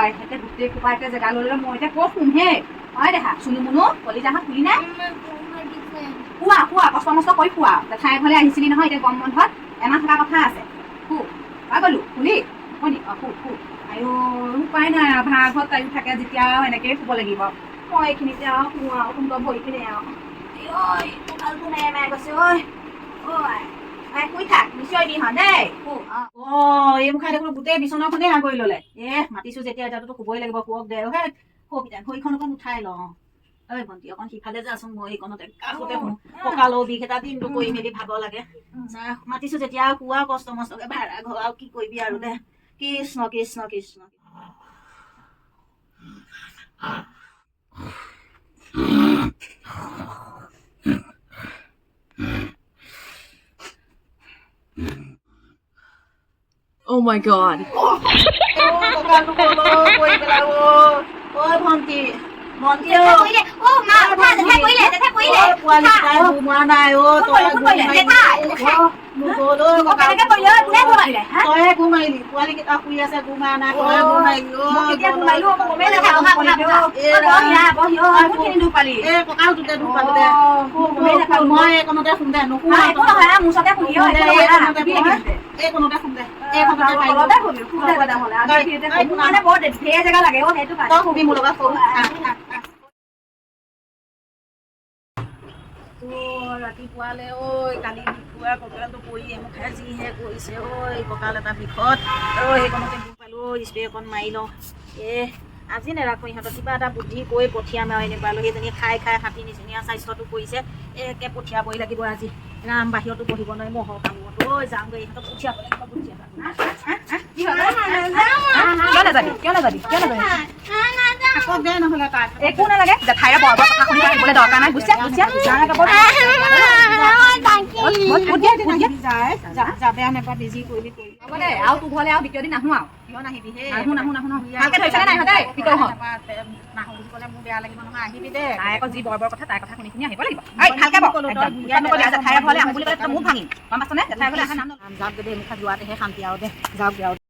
এতে গোটেই কোপাইতে জেগা লৈ লৈ মই এতিয়া ক'ত শুমহে হয় দেখা চুনু মুনু কলিজাহাত খুলি নাই শুৱা শুৱা কষ্ট মষ্ট কৰি শুৱা জেঠাই ঘৰলৈ আহিছিলি নহয় এতিয়া গৰম বন্ধত এমাহ থকা কথা আছে শু পাই গ'লো শুলি শুনি শু শু আইঅ উপায় নাই আৰু ভাড়া ঘৰত তাইও থাকে যেতিয়া এনেকৈয়ে শুব লাগিব মই এইখিনিতে আৰু শু আৰু সুন্দৰ ভৰি পিনে আৰু ঐ কঁকালটো মেৰে গৈছে ঐ ঐ শুই থাক নিশ্চয় হা দেই এই মুখাই দেখোন গোটেই বিচনাখনেই আগুৰি ল'লে মাতিছো যেতিয়া এতিয়াতো শুবই লাগিব শুৱক দে হে ভৰিখন অকণ উঠাই লওঁ ঐ ভণ্টি অকণ সিফালে যাচোন মই এইকণতে কাষতে শুনো কঁকালৰ বিষ এটা দিনটো কৰি মেলি ভাব লাগে মাতিছো যেতিয়া শুৱা কষ্ট মষ্টকে ভাড়া ঘৰ আৰু কি কৰিবি আৰু দে Krishna Krishna Krishna Oh my god. ভণ্টি ভণ্টি মা উঠা জেঠাই কৰিলে পোৱালি ঘুমোৱা নাই তই ঘুম মাৰিলি পোৱালি কেইটা শুই আছে ঘুম মাৰা নাই তই ঘুম মাৰিলি কঁকালটোতে দুখ পালো দে মই এইকণতে শুম দে নুশুৱা এইকণতে শুম দে তই শুবি মোৰ লগত ৰাতিপুৱালে ঐ কালি পুৱা কঁকালটো পৰি এমুখাই যিহে কৰিছে ঐ কঁকাল এটা বিষত সেইকণতে দুখ পালো স্প্ৰে অকণ মাৰি লওঁ আজি নেৰাখোঁ ইহঁতক কিবা এটা বুদ্ধি কৰি পঠিয়াম আৰু এনেকুৱা সেইজনী খাই খাই হাতী নিচিনা স্বাস্থ্যটো কৰিছে একে পঠিয়াবই লাগিব আজি ৰাম বাহিৰতো বহিব নোৱাৰি মহৰ কামত ঐ যাওঁগৈ ইহঁতক পঠিয়াব লাগিব একো নালাগে জেঠাইৰে বৰ বৰ কথা শুনি আহিবলৈ দৰকাৰ নাই বুজিছে বেয়া নেপায় বেজি কৰিবি হ'ব দে আৰু তোৰ ঘৰলৈ আৰু দ্বিতীয় দিন নাহো আৰু নাহিবি ভালকে থৈছে নাই দেই নাহো বুলি ক'লে মোৰ বেয়া লাগিব নহয় আহিবি দে তাই আকৌ যি বৰ বৰ কথা তাইৰ কথা শুনি শুনি আহিব লাগিব জেঠাইৰ ঘৰলৈ আহোঁ বুলি ক'লে মোৰ ভাঙিম গম পাইছনে জেঠাইৰ ঘৰলৈ অহা নাম যাওক যদি এমুখা যোৱাতেহে শান্তি আৰু দে যাওক